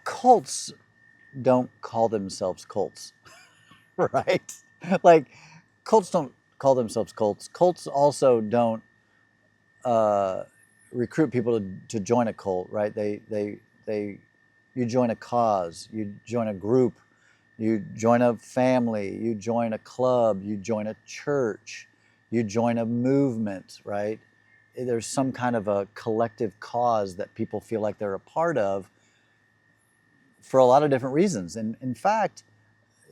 cults don't call themselves cults, right? Like, cults don't call themselves cults. Cults also don't uh, recruit people to join a cult, right? You join a cause, you join a group, you join a family, you join a club, you join a church, you join a movement, right? There's some kind of a collective cause that people feel like they're a part of for a lot of different reasons. And in fact,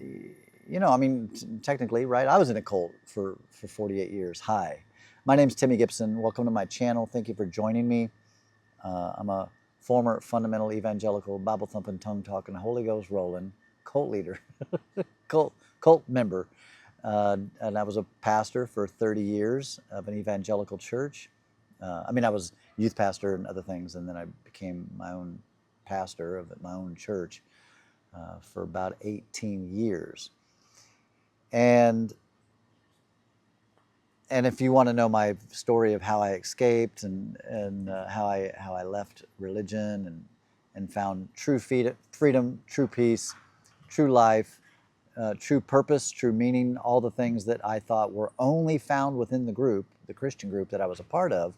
I mean, technically, right? I was in a cult for 48 years. Hi, my name's Timmy Gibson. Welcome to my channel. Thank you for joining me. I'm a former fundamental evangelical, Bible thumping, tongue talking, Holy Ghost rolling cult leader, cult member. And I was a pastor for 30 years of an evangelical church. I was youth pastor and other things, and then I became my own pastor of my own church for about 18 years. And if you want to know my story of how I escaped and how I left religion and found true freedom, true peace, true life, true purpose, true meaning, all the things that I thought were only found within the group, the Christian group that I was a part of,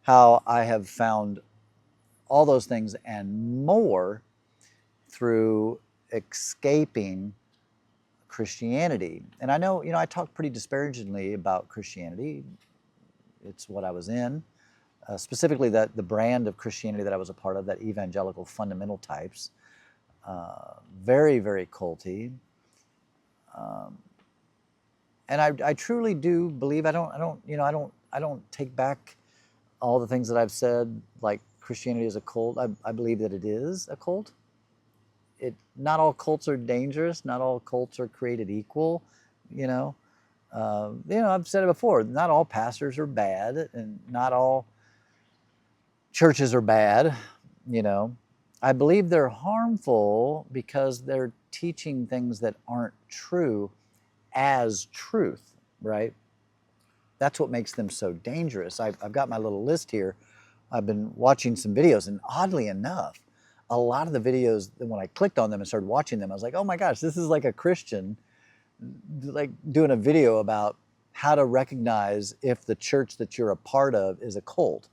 how I have found all those things and more through escaping Christianity. And I know, I talked pretty disparagingly about Christianity. It's what I was in. Specifically, the brand of Christianity that I was a part of, that evangelical fundamental types, very, very culty. And I truly do believe, I don't take back all the things that I've said, like Christianity is a cult. I believe that it is a cult. Not all cults are dangerous. Not all cults are created equal. I've said it before. Not all pastors are bad, and not all churches are bad. I believe they're harmful because they're teaching things that aren't true as truth, right? That's what makes them so dangerous. I've got my little list here. I've been watching some videos, and oddly enough, a lot of the videos, when I clicked on them and started watching them, I was like, oh my gosh, this is like a Christian like doing a video about how to recognize if the church that you're a part of is a cult.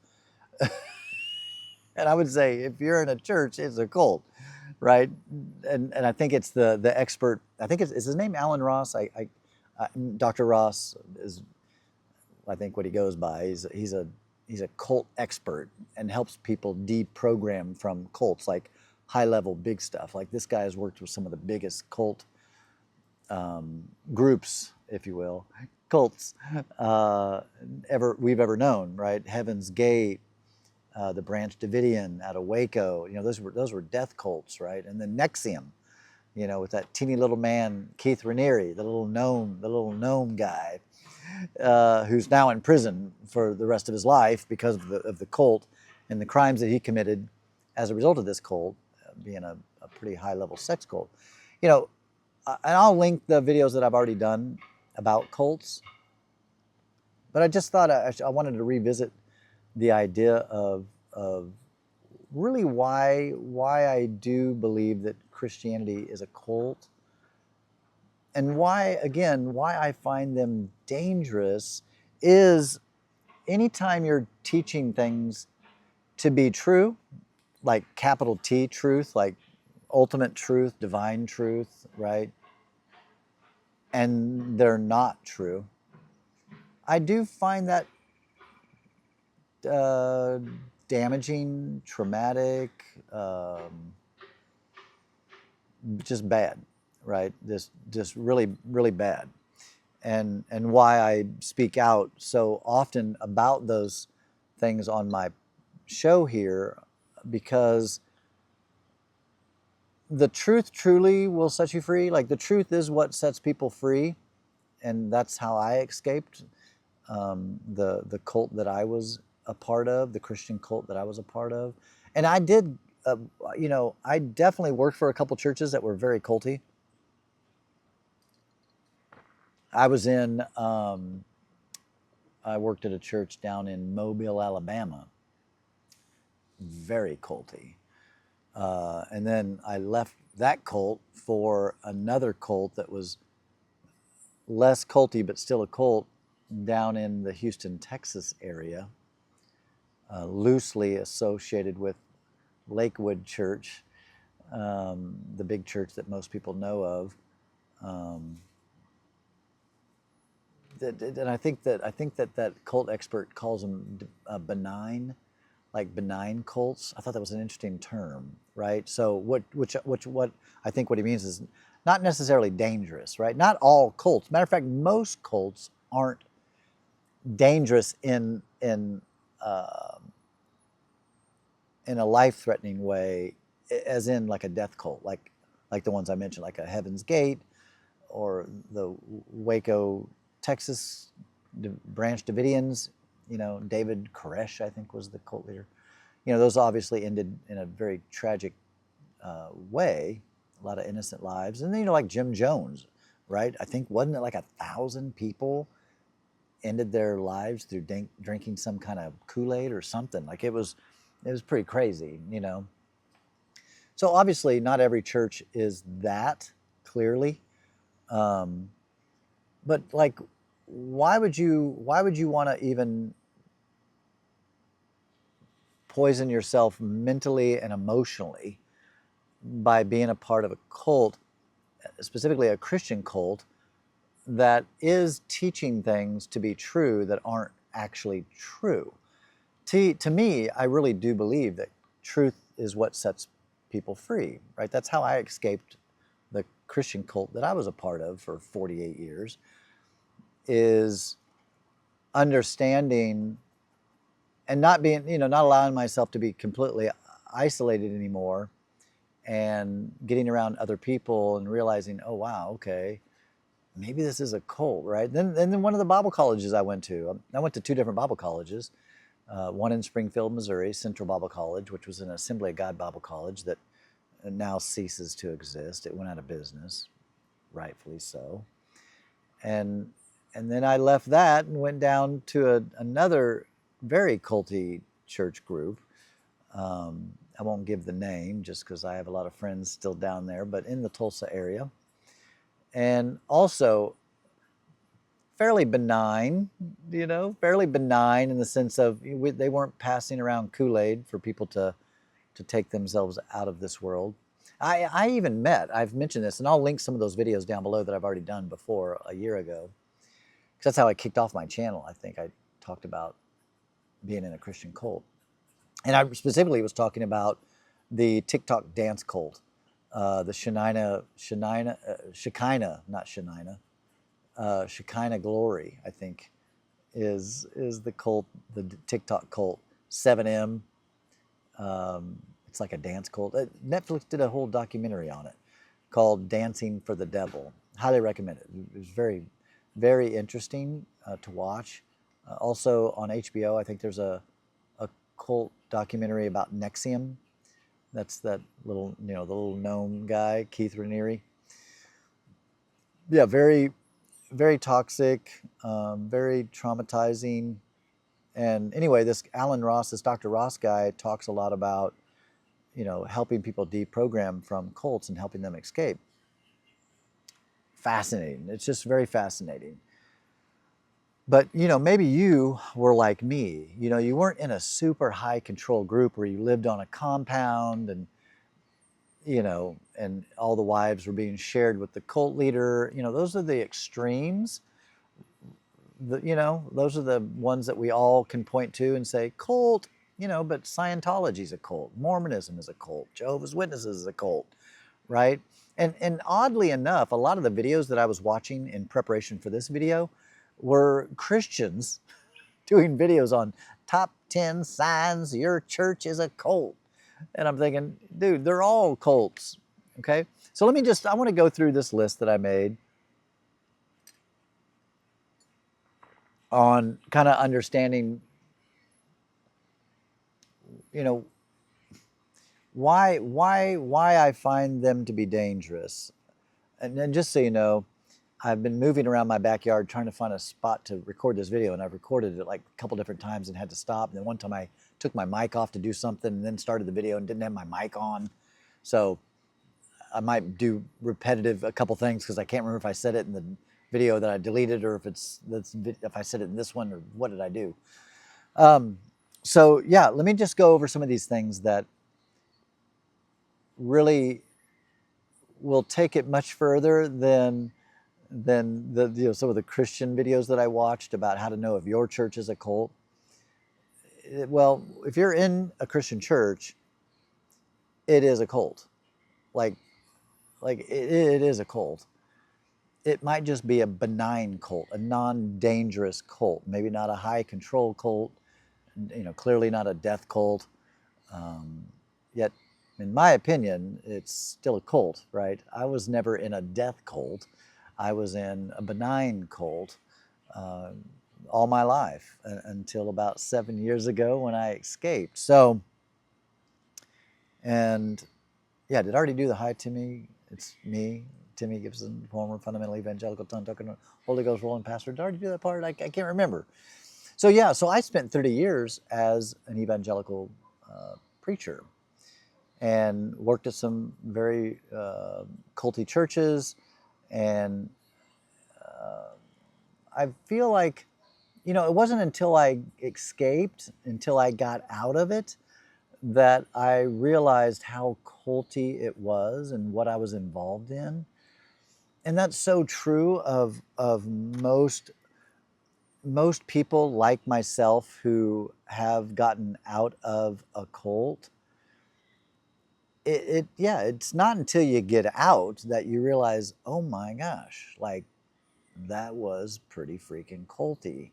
And I would say, if you're in a church, it's a cult, right? And I think it's the expert. I think is his name Alan Ross. Dr. Ross is, I think, what he goes by. He's a cult expert and helps people deprogram from cults, like high level big stuff. Like, this guy has worked with some of the biggest cult groups, if you will, cults we've ever known, right? Heaven's Gate, the Branch Davidian out of Waco. Those were death cults, right? And then Nexium, with that teeny little man, Keith Raniere, the little gnome guy, who's now in prison for the rest of his life because of the cult and the crimes that he committed as a result of this cult, being a pretty high-level sex cult. And I'll link the videos that I've already done about cults, but I just thought I wanted to revisit the idea of really why I do believe that Christianity is a cult, and why I find them dangerous is anytime you're teaching things to be true, like capital T truth, like ultimate truth, divine truth, right? And they're not true. I do find that damaging, traumatic, just bad, right? Just really, really bad. And why I speak out so often about those things on my show here, because the truth truly will set you free. Like, the truth is what sets people free, and that's how I escaped the cult that I was a part of, the Christian cult that I was a part of. And I did, I definitely worked for a couple churches that were very culty. I was in, I worked at a church down in Mobile, Alabama. Very culty. And then I left that cult for another cult that was less culty, but still a cult down in the Houston, Texas area, loosely associated with Lakewood Church, the big church that most people know of. And I think that cult expert calls them benign, like benign cults. I thought that was an interesting term, right? So what I think what he means is not necessarily dangerous, right? Not all cults. Matter of fact, most cults aren't dangerous in a life-threatening way, as in like a death cult, like the ones I mentioned, like a Heaven's Gate or the Waco, Texas Branch Davidians. You know, David Koresh, I think, was the cult leader. You know, those obviously ended in a very tragic way, a lot of innocent lives. And then, you know, like Jim Jones, right? I think, wasn't it like 1,000 people ended their lives through drinking some kind of Kool-Aid or something? Like it was pretty crazy, you know. So obviously not every church is that, clearly. But like, why would you want to even poison yourself mentally and emotionally by being a part of a cult, specifically a Christian cult, that is teaching things to be true that aren't actually true? To me, I really do believe that truth is what sets people free, right? That's how I escaped the Christian cult that I was a part of for 48 years, is understanding and not being, you know, not allowing myself to be completely isolated anymore, and getting around other people and realizing, oh, wow, okay, maybe this is a cult, right? Then one of the Bible colleges I went to 2 different Bible colleges, one in Springfield, Missouri, Central Bible College, which was an Assembly of God Bible college that now ceases to exist. It went out of business, rightfully so. And then I left that and went down to another very culty church group. I won't give the name just because I have a lot of friends still down there, but in the Tulsa area. And also fairly benign, you know, fairly benign in the sense of they weren't passing around Kool-Aid for people to take themselves out of this world. I've mentioned this, and I'll link some of those videos down below that I've already done before a year ago. Because that's how I kicked off my channel. I think I talked about being in a Christian cult. And I specifically was talking about the TikTok dance cult, the Shekinah Glory, I think, is the cult, the TikTok cult. 7M. It's like a dance cult. Netflix did a whole documentary on it called Dancing for the Devil. Highly recommend it. It was very, very interesting to watch. Also on HBO, I think there's a cult documentary about Nexium. That's that little, you know, the little gnome guy, Keith Raniere. Yeah, very, very toxic, very traumatizing. And anyway, this Alan Ross, this Dr. Ross guy, talks a lot about, you know, helping people deprogram from cults and helping them escape. Fascinating. It's just very fascinating. But, you know, maybe you were like me. You know, you weren't in a super high control group where you lived on a compound and, you know, and all the wives were being shared with the cult leader. You know, those are the extremes. You know, those are the ones that we all can point to and say, cult, you know, but Scientology is a cult. Mormonism is a cult. Jehovah's Witnesses is a cult, right? And oddly enough, a lot of the videos that I was watching in preparation for this video were Christians doing videos on top 10 signs your church is a cult. And I'm thinking, dude, they're all cults, okay? So I want to go through this list that I made on kind of understanding, you know, why I find them to be dangerous. And then just so you know, I've been moving around my backyard trying to find a spot to record this video, and I've recorded it like a couple different times and had to stop. And then one time I took my mic off to do something and then started the video and didn't have my mic on. So I might do repetitive a couple things because I can't remember if I said it in the video that I deleted or if I said it in this one or what did I do. So yeah, let me just go over some of these things that really will take it much further than some of the Christian videos that I watched about how to know if your church is a cult. Well, if you're in a Christian church, it is a cult. Like it is a cult. It might just be a benign cult, a non-dangerous cult, maybe not a high control cult, clearly not a death cult. Yet, in my opinion, it's still a cult, right? I was never in a death cult. I was in a benign cult all my life until about 7 years ago when I escaped. So, and yeah, did I already do the hi, Timmy? It's me, Timmy Gibson, former fundamental evangelical tongue-talking Holy Ghost rolling pastor. Did I already do that part? I can't remember. So yeah, so I spent 30 years as an evangelical preacher and worked at some very culty churches. And I feel like, it wasn't until I escaped, until I got out of it, that I realized how culty it was and what I was involved in. And that's so true of most people like myself who have gotten out of a cult. It's not until you get out that you realize, oh my gosh, like that was pretty freaking culty.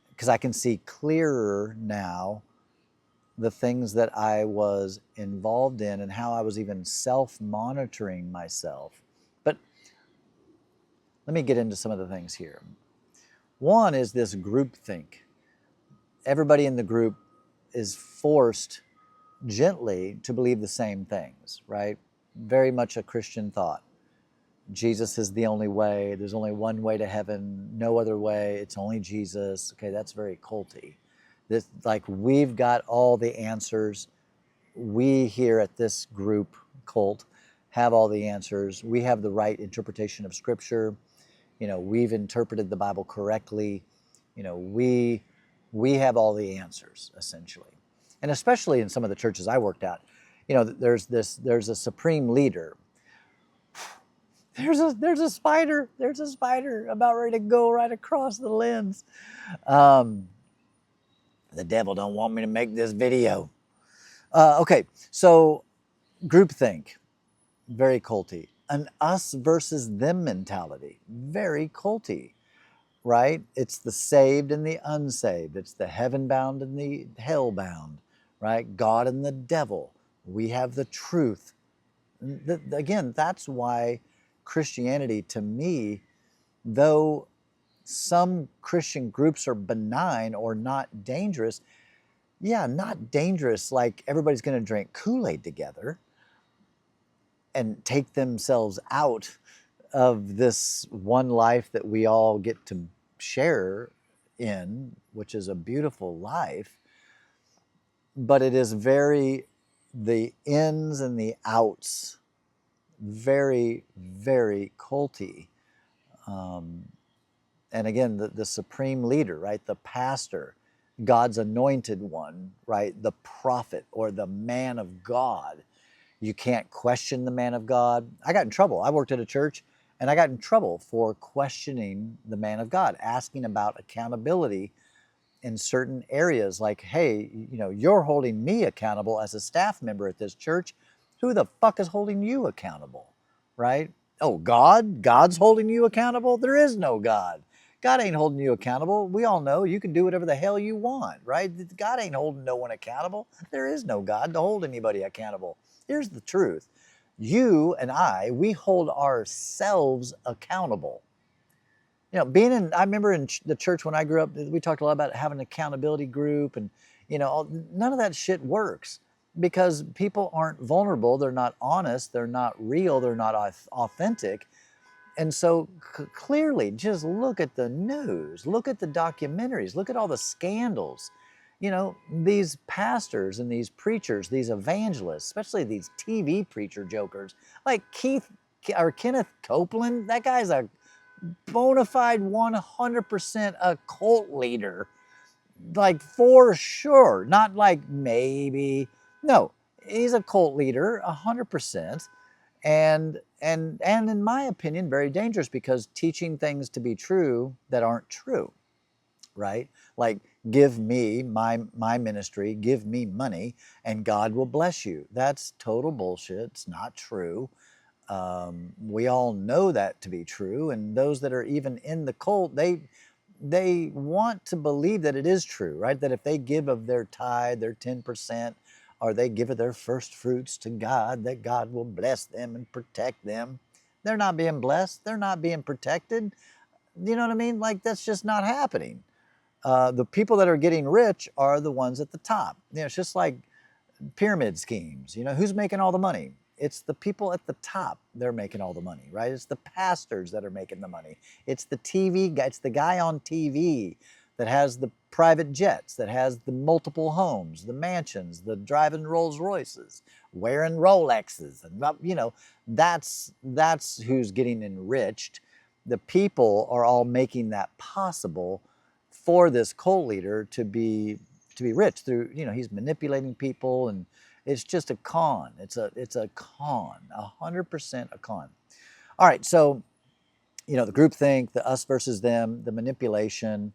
Because I can see clearer now the things that I was involved in and how I was even self-monitoring myself. But let me get into some of the things here. One is this groupthink. Everybody in the group is forced gently to believe the same things, right? Very much a Christian thought. Jesus is the only way. There's only one way to heaven, no other way. It's only Jesus. Okay, that's very culty. This, like, we've got all the answers. We here at this group cult have all the answers. We have the right interpretation of Scripture. We've interpreted the Bible correctly. We have all the answers, essentially. And especially in some of the churches I worked at, there's a supreme leader. There's a spider. There's a spider about ready to go right across the lens. The devil don't want me to make this video. Okay, so groupthink, very culty. An us versus them mentality, very culty, right? It's the saved and the unsaved. It's the heaven bound and the hell bound, right? God and the devil. We have the truth. Again, that's why Christianity, to me, though some Christian groups are benign or not dangerous, not dangerous like everybody's going to drink Kool-Aid together and take themselves out of this one life that we all get to share in, which is a beautiful life. But it is the ins and the outs, very, very culty. And again, the supreme leader, right? The pastor, God's anointed one, right? The prophet or the man of God. You can't question the man of God. I got in trouble. I worked at a church and I got in trouble for questioning the man of God, asking about accountability in certain areas. Like, hey, you're holding me accountable as a staff member at this church. Who the fuck is holding you accountable, right? Oh, God? God's holding you accountable? There is no God. God ain't holding you accountable. We all know you can do whatever the hell you want, right? God ain't holding no one accountable. There is no God to hold anybody accountable. Here's the truth. You and I, we hold ourselves accountable. I remember in the church when I grew up, we talked a lot about having an accountability group and, none of that shit works because people aren't vulnerable. They're not honest. They're not real. They're not authentic. And so clearly, just look at the news, look at the documentaries, look at all the scandals. You know, these pastors and these preachers, these evangelists, especially these TV preacher jokers, like Kenneth Copeland, that guy's a bona fide 100% a cult leader, like for sure, not like maybe. No, he's a cult leader, 100%, and in my opinion, very dangerous because teaching things to be true that aren't true, right? Like, give me my ministry, give me money, and God will bless you. That's total bullshit. It's not true. We all know that to be true, and those that are even in the cult, they want to believe that it is true, right? That if they give of their tithe, their 10%, or they give of their first fruits to God, that God will bless them and protect them. They're not being blessed. They're not being protected. You know what I mean? Like, that's just not happening. The people that are getting rich are the ones at the top. You know, it's just like pyramid schemes. You know, who's making all the money? It's the people at the top. They're making all the money, right? It's the pastors that are making the money. It's the TV guy. It's the guy on TV that has the private jets, that has the multiple homes, the mansions, the driving Rolls Royces, wearing Rolexes, and you know, that's who's getting enriched. The people are all making that possible for this cult leader to be rich through, you know, he's manipulating people, and it's just a con. It's a con, 100% a con. All right, so, you know, the groupthink, the us versus them, the manipulation,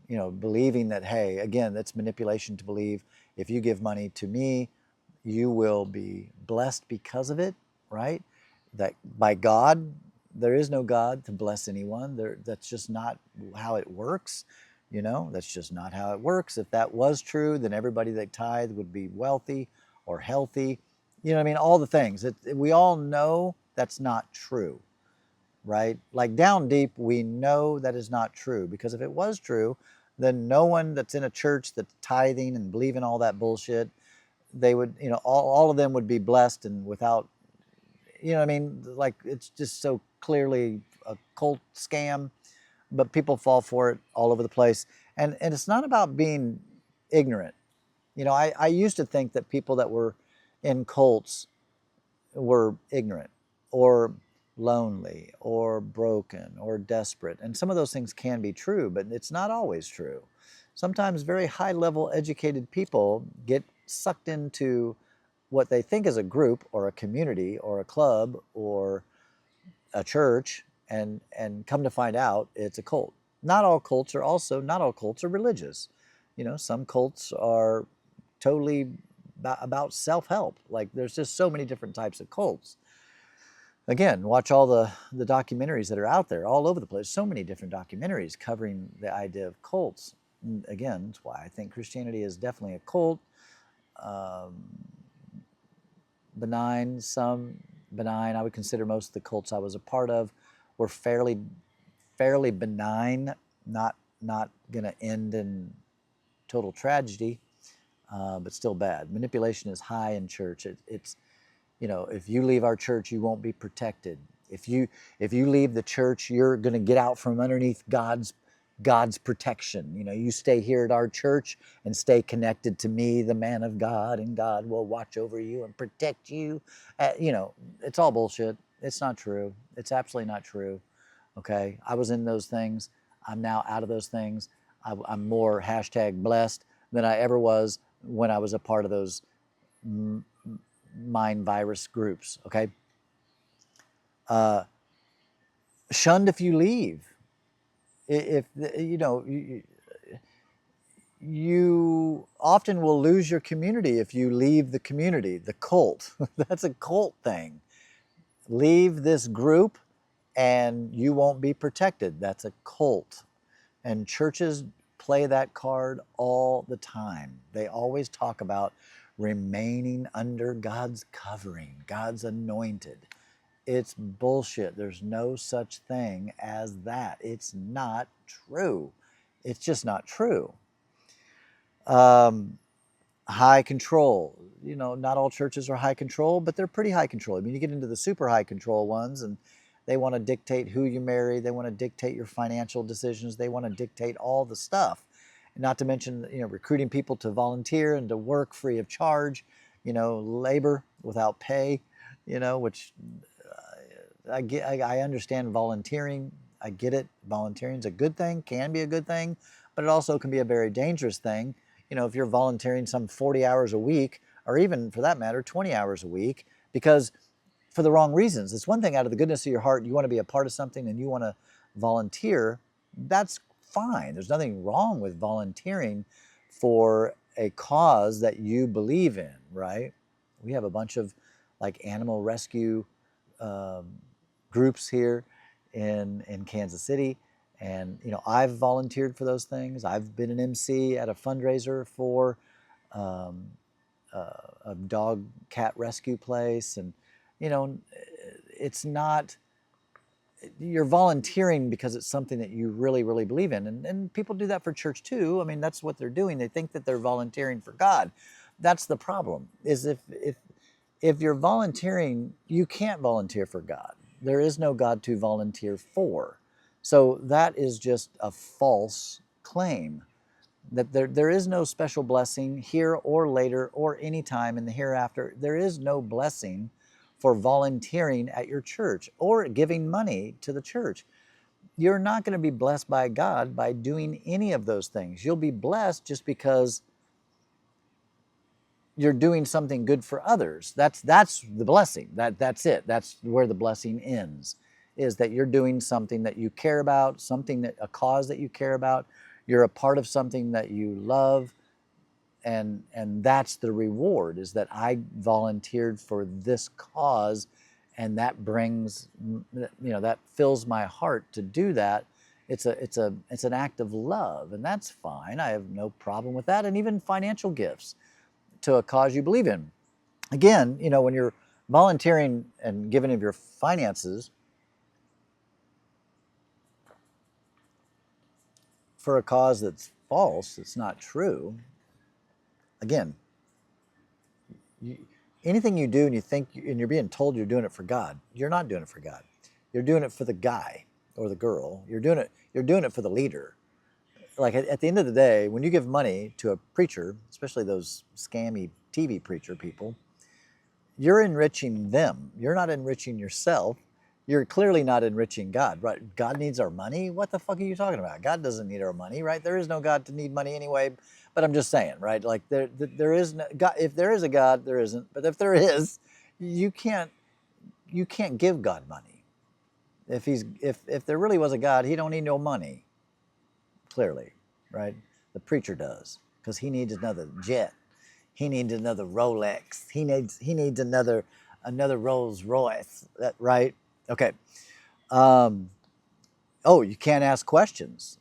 you know, believing that, hey, again, that's manipulation to believe if you give money to me, you will be blessed because of it, right? That by God, there is no God to bless anyone. That's just not how it works. You know, that's just not how it works. If that was true, then everybody that tithed would be wealthy or healthy. You know what I mean? All the things. We all know that's not true, right? Like down deep, we know that is not true, because if it was true, then no one that's in a church that's tithing and believing all that bullshit, they would, you know, all of them would be blessed and without, you know what I mean? Like, it's just so clearly a cult scam, but people fall for it all over the place. And it's not about being ignorant. You know, I used to think that people that were in cults were ignorant or lonely or broken or desperate. And some of those things can be true, but it's not always true. Sometimes very high level educated people get sucked into what they think is a group or a community or a club or a church, and come to find out it's a cult. Not all cults are religious. You know, some cults are totally about self-help. Like, there's just so many different types of cults. Again, watch all the documentaries that are out there all over the place. So many different documentaries covering the idea of cults. And again, that's why I think Christianity is definitely a cult. Benign, some benign. I would consider most of the cults I was a part of were fairly benign, not going to end in total tragedy, but still bad. Manipulation is high in church. It's, you know, if you leave our church, you won't be protected. If you leave the church, you're going to get out from underneath God's protection. You know, you stay here at our church and stay connected to me, the man of God, and God will watch over you and protect you. You know, it's all bullshit. It's not true. It's absolutely not true. Okay, I was in those things. I'm now out of those things. I'm more #blessed than I ever was when I was a part of those mind virus groups. Okay, shunned if you leave. If you know, you often will lose your community if you leave the community, the cult. That's a cult thing. Leave this group and you won't be protected. That's a cult. And churches play that card all the time. They always talk about remaining under God's covering, God's anointed. It's bullshit. There's no such thing as that. It's not true. It's just not true. High control. You know, not all churches are high control, but they're pretty high control. I mean, you get into the super high control ones, and they want to dictate who you marry. They want to dictate your financial decisions. They want to dictate all the stuff. Not to mention, recruiting people to volunteer and to work free of charge, labor without pay, which I understand volunteering. I get it. Volunteering is a good thing, can be a good thing, but it also can be a very dangerous thing. If you're volunteering some 40 hours a week, or even for that matter, 20 hours a week, because for the wrong reasons. It's one thing out of the goodness of your heart, you want to be a part of something and you want to volunteer. That's fine. There's nothing wrong with volunteering for a cause that you believe in, right? We have a bunch of like animal rescue groups here in Kansas City. And, I've volunteered for those things. I've been an MC at a fundraiser for a dog cat rescue place. And, it's not, you're volunteering because it's something that you really, really believe in. And people do that for church too. I mean, that's what they're doing. They think that they're volunteering for God. That's the problem, is if you're volunteering, you can't volunteer for God. There is no God to volunteer for. So that is just a false claim, that there is no special blessing here or later or any time in the hereafter. There is no blessing for volunteering at your church or giving money to the church. You're not going to be blessed by God by doing any of those things. You'll be blessed just because you're doing something good for others. That's the blessing. That's it. That's where the blessing ends, is that you're doing something that you care about, a cause that you care about. You're a part of something that you love, and that's the reward, is that I volunteered for this cause, and that brings, that fills my heart to do that. It's an act of love, and that's fine. I have no problem with that, and even financial gifts to a cause you believe in. Again, when you're volunteering and giving of your finances for a cause that's false, it's not true. Again, anything you do and you think, and you're being told you're doing it for God, you're not doing it for God. You're doing it for the guy or the girl. You're doing it for the leader. Like at the end of the day, when you give money to a preacher, especially those scammy TV preacher people, you're enriching them. You're not enriching yourself. You're clearly not enriching God, right? God needs our money? What the fuck are you talking about? God doesn't need our money, right? There is no God to need money anyway. But I'm just saying, right? Like there is no God. If there is a God, there isn't. But if there is, you can't give God money. If there really was a God, he don't need no money. Clearly, right? The preacher does, because he needs another jet. He needs another Rolex. He needs another Rolls Royce. Right? Okay. You can't ask questions.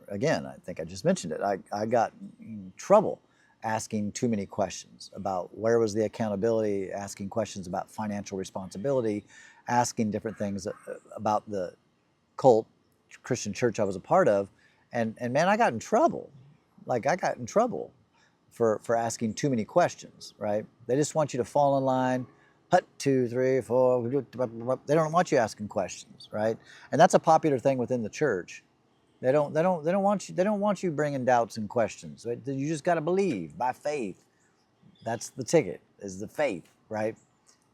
Again, I think I just mentioned it. I got in trouble asking too many questions about where was the accountability, asking questions about financial responsibility, asking different things about the cult Christian church I was a part of, and man, I got in trouble. Like, I got in trouble for asking too many questions, right? They just want you to fall in line, hut 2, 3, 4. They don't want you asking questions, right? And that's a popular thing within the church. They don't want you bringing doubts and questions. Right? You just got to believe by faith. That's the ticket, is the faith, right?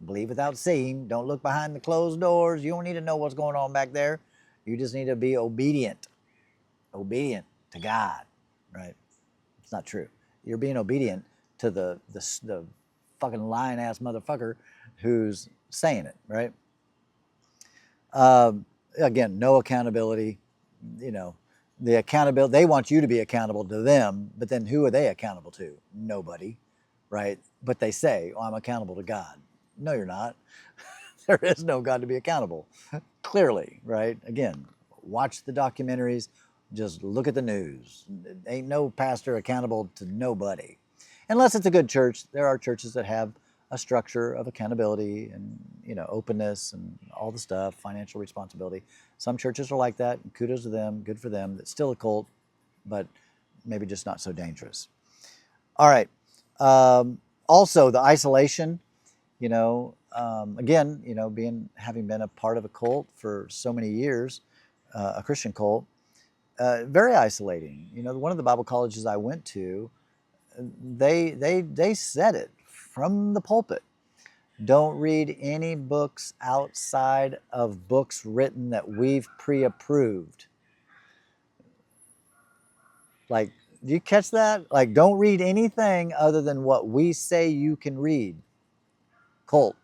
Believe without seeing. Don't look behind the closed doors. You don't need to know what's going on back there. You just need to be obedient to God, right? It's not true. You're being obedient to the fucking lying ass motherfucker who's saying it, right? Again, no accountability. The accountability, they want you to be accountable to them, but then who are they accountable to? Nobody, right? But they say, I'm accountable to God. No, you're not. There is no God to be accountable. Clearly, right? Again, watch the documentaries, just look at the news. Ain't no pastor accountable to nobody. Unless it's a good church. There are churches that have a structure of accountability and, openness and all the stuff, financial responsibility. Some churches are like that, and kudos to them, good for them. It's still a cult, but maybe just not so dangerous. All right. Also, the isolation, again, having been a part of a cult for so many years, a Christian cult, Very isolating. You know, one of the Bible colleges I went to, they said it from the pulpit. Don't read any books outside of books written that we've pre-approved. Like, do you catch that? Like, don't read anything other than what we say you can read. Cult.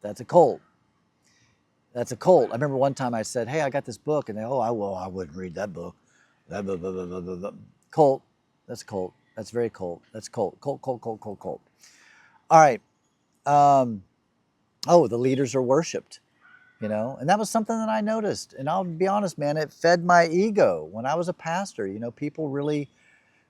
That's a cult. That's a cult. I remember one time I said, "Hey, I got this book," and they, "Oh, I wouldn't read that book." That blah, blah, blah, blah, blah, blah. Cult. That's cult. That's very cult. That's cult. Cult. Cult. Cult. Cult. Cult. All right. Oh, the leaders are worshipped. You know, and that was something that I noticed. And I'll be honest, man, it fed my ego when I was a pastor. You know, people really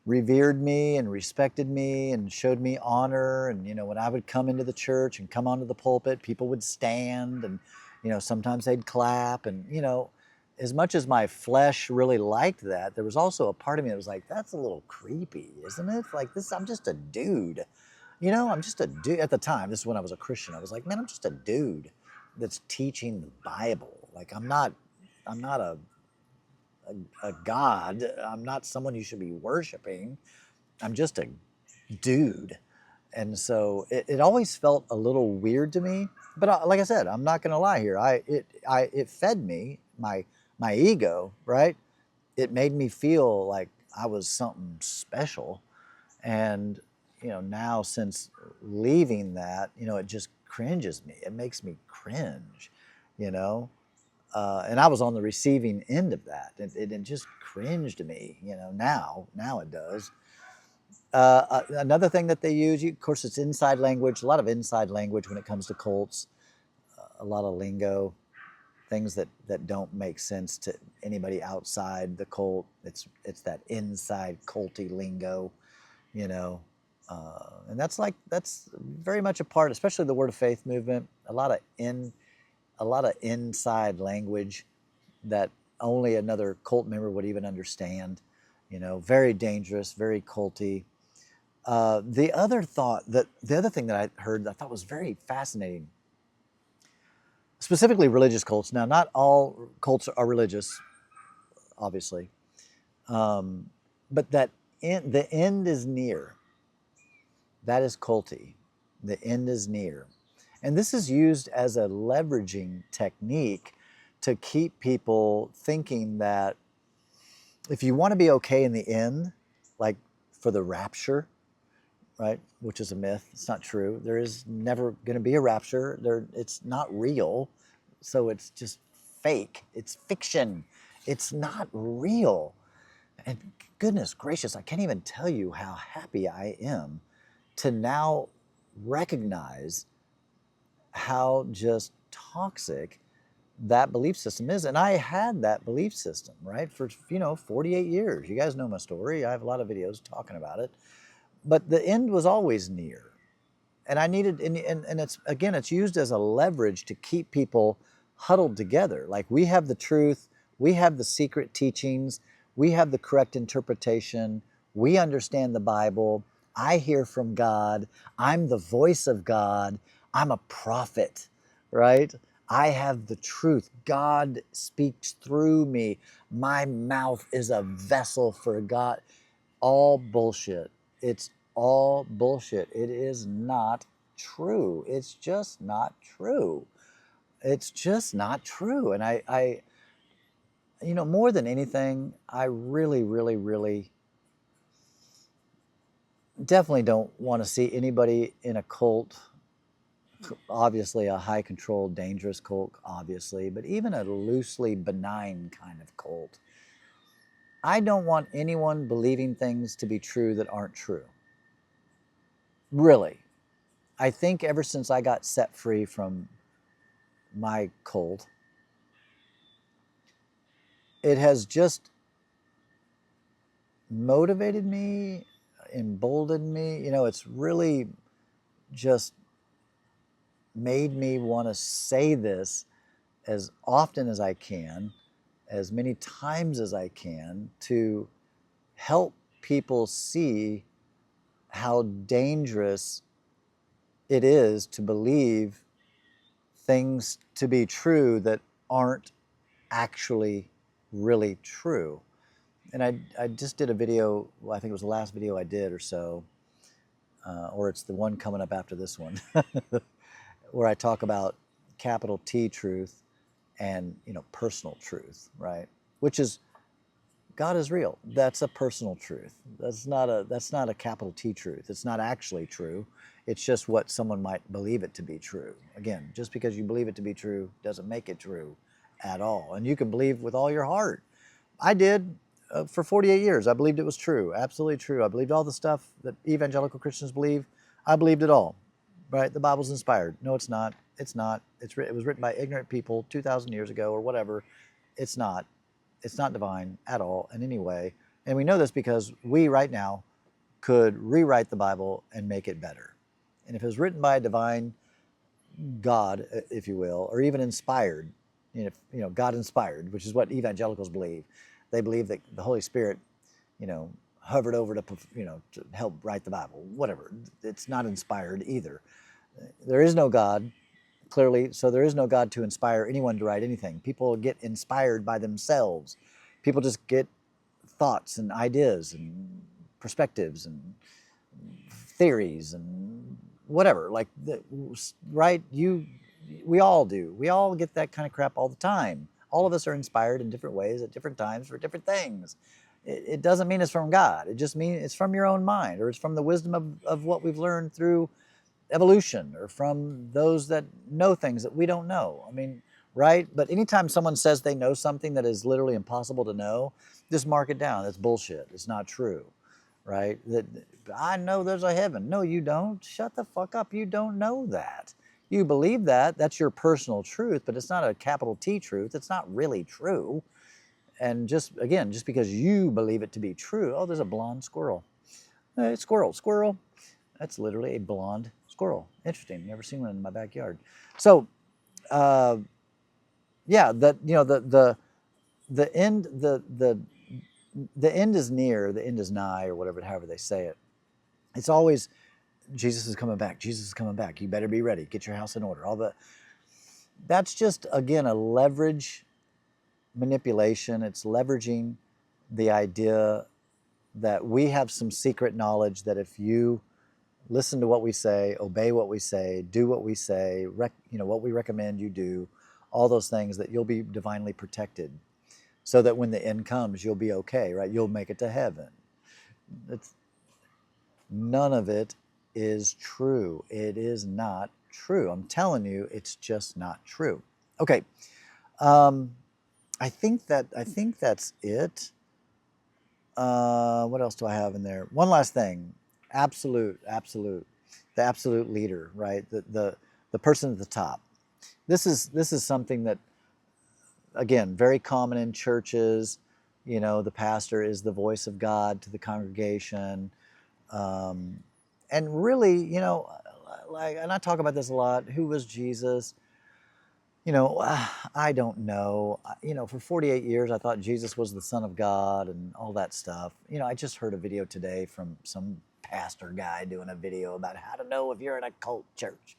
revered me and respected me and showed me honor. And, you know, when I would come into the church and come onto the pulpit, people would stand and, you know, sometimes they'd clap. And, you know, as much as my flesh really liked that, there was also a part of me that was like, that's a little creepy, isn't it? Like this, I'm just a dude. You know, I'm just a dude. At the time, this is when I was a Christian. I was like, man, I'm just a dude that's teaching the Bible. Like I'm not a god. I'm not someone you should be worshiping. I'm just a dude. And so it always felt a little weird to me. But like I said, I'm not going to lie here. It fed me my ego, right? It made me feel like I was something special. And you know, now since leaving that, you know, it just cringes me. It makes me cringe, you know. And I was on the receiving end of that. It just cringed me, you know. Now it does. Another thing that they use, of course, it's inside language. A lot of inside language when it comes to cults. A lot of lingo, things that don't make sense to anybody outside the cult. It's that inside culty lingo, you know. And that's very much a part, especially the Word of Faith movement. A lot of inside language that only another cult member would even understand. You know, very dangerous, very culty. The other thing that I heard that I thought was very fascinating, specifically religious cults. Now, not all cults are religious, obviously, but that the end is near. That is culty. The end is near. And this is used as a leveraging technique to keep people thinking that if you want to be okay in the end, like for the rapture, right, which is a myth, it's not true. There is never going to be a rapture. It's not real. So it's just fake. It's fiction. It's not real. And goodness gracious, I can't even tell you how happy I am to now recognize how just toxic that belief system is. And I had that belief system, right, for 48 years. You guys know my story. I have a lot of videos talking about it. But the end was always near. And I needed, and it's used as a leverage to keep people huddled together. Like we have the truth, we have the secret teachings, we have the correct interpretation, we understand the Bible, I hear from God, I'm the voice of God, I'm a prophet, right? I have the truth. God speaks through me. My mouth is a vessel for God. All bullshit. It's all bullshit. It is not true. It's just not true. It's just not true. And I more than anything, I really, really, really definitely don't want to see anybody in a cult, obviously a high controlled, dangerous cult, obviously, but even a loosely benign kind of cult. I don't want anyone believing things to be true that aren't true. Really. I think ever since I got set free from my cult, it has just motivated me, emboldened me. You know, it's really just made me want to say this as often as I can, as many times as I can, to help people see how dangerous it is to believe things to be true that aren't actually really true. and I just did a video, well, I think it was the last video I did or so, or it's the one coming up after this one, where I talk about capital T truth and, personal truth, right? Which is, God is real. That's a personal truth. That's not a capital T truth. It's not actually true. It's just what someone might believe it to be true. Again, just because you believe it to be true doesn't make it true at all. And you can believe with all your heart. I did for 48 years. I believed it was true, absolutely true. I believed all the stuff that evangelical Christians believe. I believed it all, right? The Bible's inspired. No, it's not. It's not. It was written by ignorant people 2,000 years ago or whatever. It's not. It's not divine at all in any way. And we know this because we right now could rewrite the Bible and make it better. And if it was written by a divine God, if you will, or even inspired, God inspired, which is what evangelicals believe. They believe that the Holy Spirit, hovered over to help write the Bible, whatever. It's not inspired either. There is no God, clearly, so there is no God to inspire anyone to write anything. People get inspired by themselves. People just get thoughts and ideas and perspectives and theories and whatever. Right? We all do. We all get that kind of crap all the time. All of us are inspired in different ways at different times for different things. It doesn't mean it's from God. It just means it's from your own mind, or it's from the wisdom of what we've learned through evolution, or from those that know things that we don't know. I mean, right? But anytime someone says they know something that is literally impossible to know, just mark it down. That's bullshit. It's not true, right? That I know there's a heaven. No, you don't. Shut the fuck up. You don't know that. You believe that. That's your personal truth, but it's not a capital T truth. It's not really true. And just because you believe it to be true, oh, there's a blonde squirrel. Hey, squirrel. That's literally a blonde squirrel. Interesting. Never seen one in my backyard. So, yeah, the end the end is near, the end is nigh, or however they say it. It's always Jesus is coming back. Jesus is coming back. You better be ready. Get your house in order. That's just, again, a leverage manipulation. It's leveraging the idea that we have some secret knowledge that if you listen to what we say, obey what we say, do what we say, what we recommend you do, all those things, that you'll be divinely protected, so that when the end comes, you'll be okay, right? You'll make it to heaven. None of it is true. It is not true. I'm telling you, it's just not true. Okay. I think that's it. What else do I have in there? One last thing. Absolute. The absolute leader, right? The person at the top. This is something that, again, very common in churches. The pastor is the voice of God to the congregation. And really, and I talk about this a lot. Who was Jesus? I don't know. For 48 years, I thought Jesus was the Son of God and all that stuff. I just heard a video today from some pastor guy doing a video about how to know if you're in a cult church.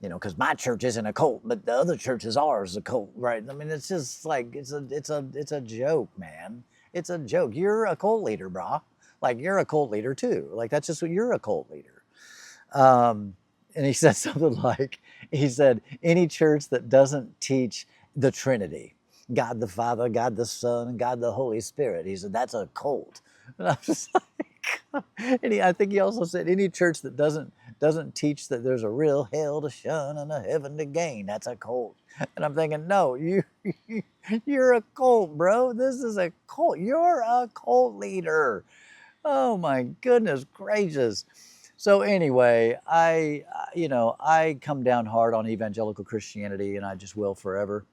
Because my church isn't a cult, but the other churches are a cult, right? I mean, it's just like it's a joke, man. It's a joke. You're a cult leader, brah. Like, you're a cult leader too. Like, that's just what you're a cult leader. And he said something like, any church that doesn't teach the Trinity, God the Father, God the Son, and God the Holy Spirit, he said, that's a cult. And I'm just like, I think he also said, any church that doesn't teach that there's a real hell to shun and a heaven to gain, that's a cult. And I'm thinking, no, you're a cult, bro. This is a cult. You're a cult leader. Oh my goodness gracious. So anyway, I come down hard on evangelical Christianity, and I just will forever.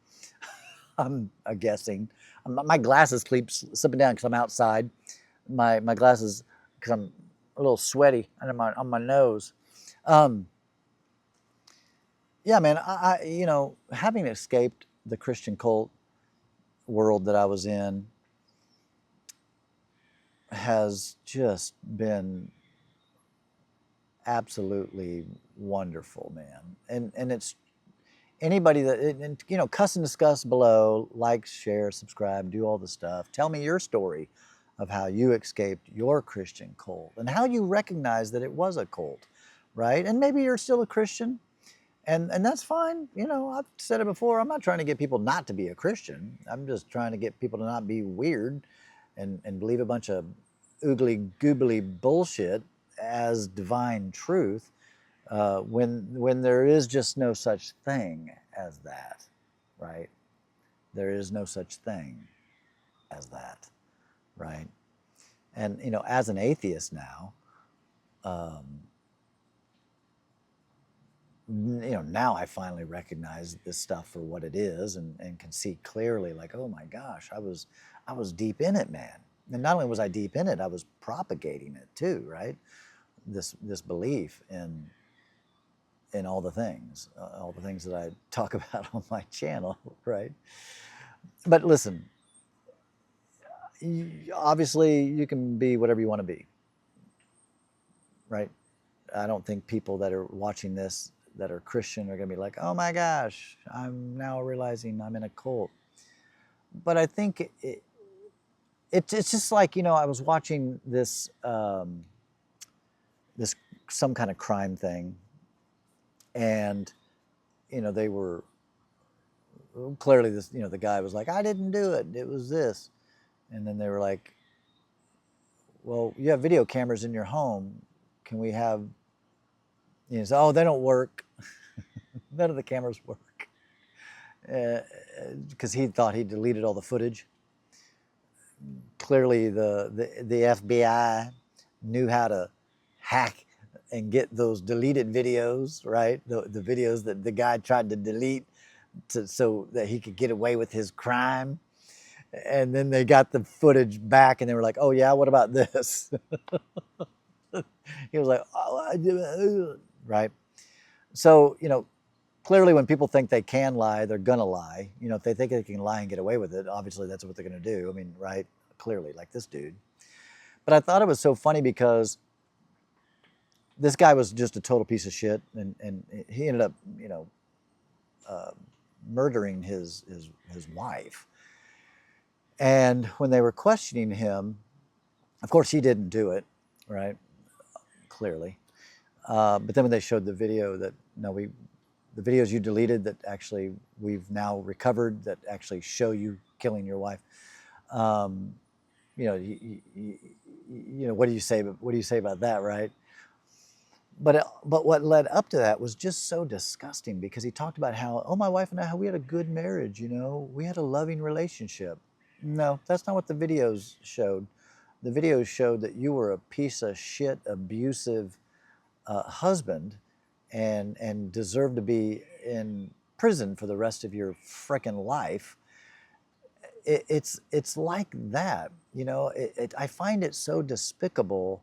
I'm guessing. My glasses keep slipping down because I'm outside. My glasses, because I'm a little sweaty on my nose. Yeah, man. I having escaped the Christian cult world that I was in has just been absolutely wonderful, man. And it's anybody that, cuss and discuss below, like, share, subscribe, do all the stuff. Tell me your story of how you escaped your Christian cult and how you recognize that it was a cult, right? And maybe you're still a Christian, and that's fine. You know, I've said it before. I'm not trying to get people not to be a Christian. I'm just trying to get people to not be weird and believe a bunch of oogly googly bullshit as divine truth when there is just no such thing as that, right? There is no such thing as that, right? And you know, as an atheist now, um, you know, now I finally recognize this stuff for what it is and can see clearly, like, oh my gosh, I was deep in it, man. And not only was I deep in it, I was propagating it too, right? This belief in all the things that I talk about on my channel, right? But listen, obviously you can be whatever you want to be, right? I don't think people that are watching this that are Christian are going to be like, oh my gosh, I'm now realizing I'm in a cult. But I think it's just like, you know, I was watching this this some kind of crime thing, and you know, they were clearly this, you know, the guy was like, I didn't do it, it was this. And then they were like, well, you have video cameras in your home, can we have, you know, so, oh, they don't work. None of the cameras work. Because he thought he deleted all the footage. Clearly the FBI knew how to hack and get those deleted videos, right? The videos that the guy tried to delete so that he could get away with his crime. And then they got the footage back and they were like, oh yeah, what about this? He was like, oh, right? So, you know, clearly when people think they can lie, they're gonna lie. You know, if they think they can lie and get away with it, obviously that's what they're gonna do. I mean, right? Clearly, like this dude. But I thought it was so funny because this guy was just a total piece of shit, and he ended up, you know, murdering his wife. And when they were questioning him, of course he didn't do it, right? Clearly. But then when they showed the video that, no, the videos you deleted that actually we've now recovered that actually show you killing your wife, you know, you know, what do you say? What do you say about that, right? But what led up to that was just so disgusting because he talked about how, oh, my wife and I, how we had a good marriage, you know, we had a loving relationship. No, that's not what the videos showed. The videos showed that you were a piece of shit, abusive husband, and deserved to be in prison for the rest of your frickin' life. It's like that, you know. I find it so despicable,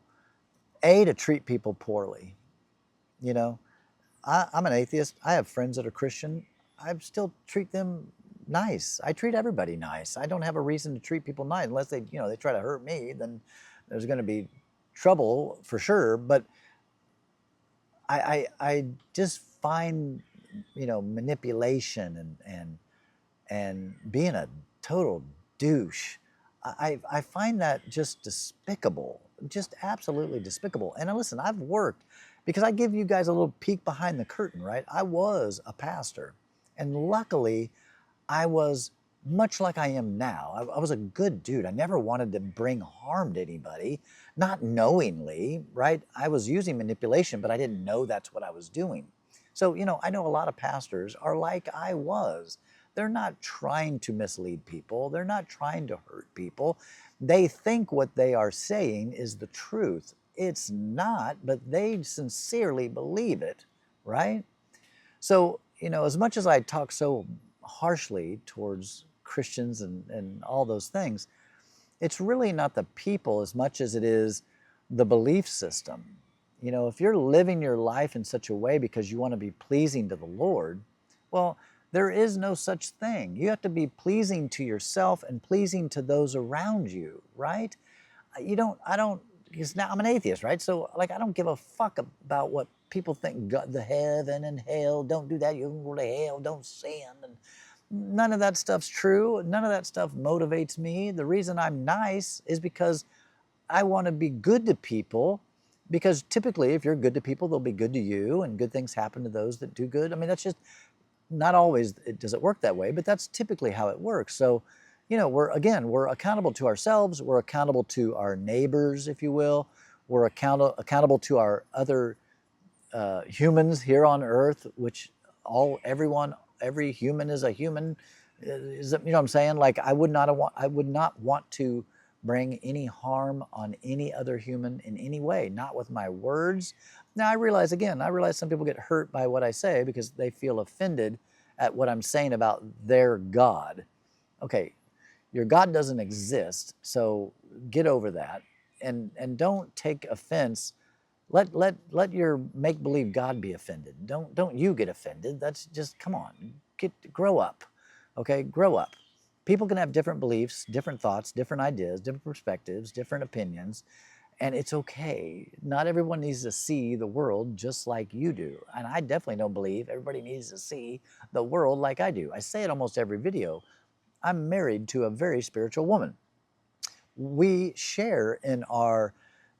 to treat people poorly. You know, I'm an atheist. I have friends that are Christian. I still treat them nice. I treat everybody nice. I don't have a reason to treat people nice unless they, you know, they try to hurt me. Then there's going to be trouble for sure. But I just find, you know, manipulation and being a total douche. I find that just despicable, just absolutely despicable. And listen, I've worked, because I give you guys a little peek behind the curtain, right? I was a pastor, and luckily I was much like I am now. I was a good dude. I never wanted to bring harm to anybody, not knowingly, right? I was using manipulation, but I didn't know that's what I was doing. So, you know, I know a lot of pastors are like I was. They're not trying to mislead people. They're not trying to hurt people. They think what they are saying is the truth. It's not, but they sincerely believe it, right? So, you know, as much as I talk so harshly towards Christians and all those things, it's really not the people as much as it is the belief system. You know, if you're living your life in such a way because you want to be pleasing to the Lord, well, there is no such thing. You have to be pleasing to yourself and pleasing to those around you, right? I don't, because now I'm an atheist, right? So, like, I don't give a fuck about what people think, God, the heaven and hell, don't do that, you can go to hell, don't sin. And None of that stuff's true. None of that stuff motivates me. The reason I'm nice is because I want to be good to people, because typically if you're good to people, they'll be good to you, and good things happen to those that do good. I mean, that's just not always does it work that way, but that's typically how it works. So, you know, we're accountable to ourselves. We're accountable to our neighbors, if you will. We're accountable to our other humans here on earth, which every human is a human. You know what I'm saying? Like I would not want to bring any harm on any other human in any way, not with my words. Now I realize some people get hurt by what I say because they feel offended at what I'm saying about their God. Okay, your God doesn't exist, so get over that, and don't take offense. Let your make believe God be offended. Don't you get offended. That's just, come on, grow up. Okay, grow up. People can have different beliefs, different thoughts, different ideas, different perspectives, different opinions, and it's okay. Not everyone needs to see the world just like you do. And I definitely don't believe everybody needs to see the world like I do. I say it almost every video. I'm married to a very spiritual woman. We share in our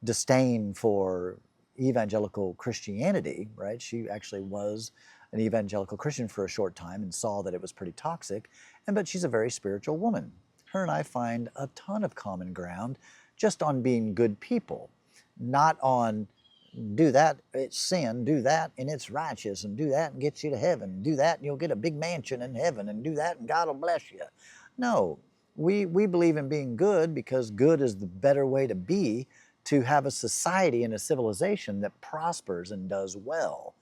disdain for evangelical Christianity, right? She actually was an evangelical Christian for a short time and saw that it was pretty toxic, but she's a very spiritual woman. Her and I find a ton of common ground just on being good people, not on do that, it's sin, do that, and it's righteous, and do that and gets you to heaven, do that and you'll get a big mansion in heaven, and do that and God will bless you. No, we believe in being good because good is the better way to be, to have a society and a civilization that prospers and does well,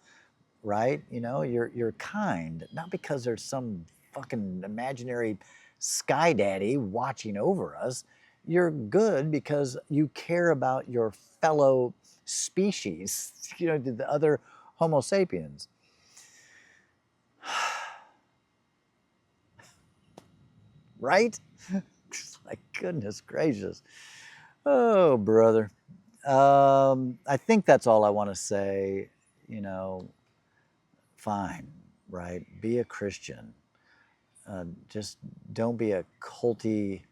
right? You know, you're kind, not because there's some fucking imaginary sky daddy watching over us. You're good because you care about your fellow species, you know, the other Homo sapiens. Right? My goodness gracious. Oh, brother. I think that's all I want to say. You know, fine, right? Be a Christian. Just don't be a culty,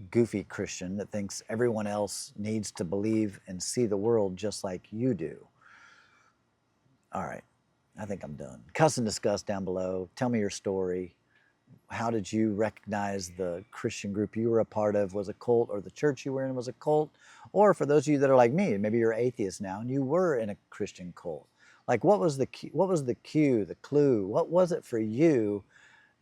goofy Christian that thinks everyone else needs to believe and see the world just like you do. All right, I think I'm done. Cuss and discuss down below. Tell me your story. How did you recognize the Christian group you were a part of was a cult, or the church you were in was a cult? Or for those of you that are like me, maybe you're atheist now and you were in a Christian cult. Like what was the cue, the clue? What was it for you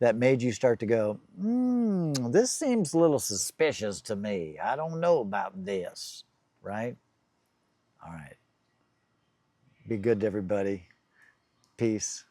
that made you start to go, this seems a little suspicious to me. I don't know about this, right? All right. Be good to everybody. Peace.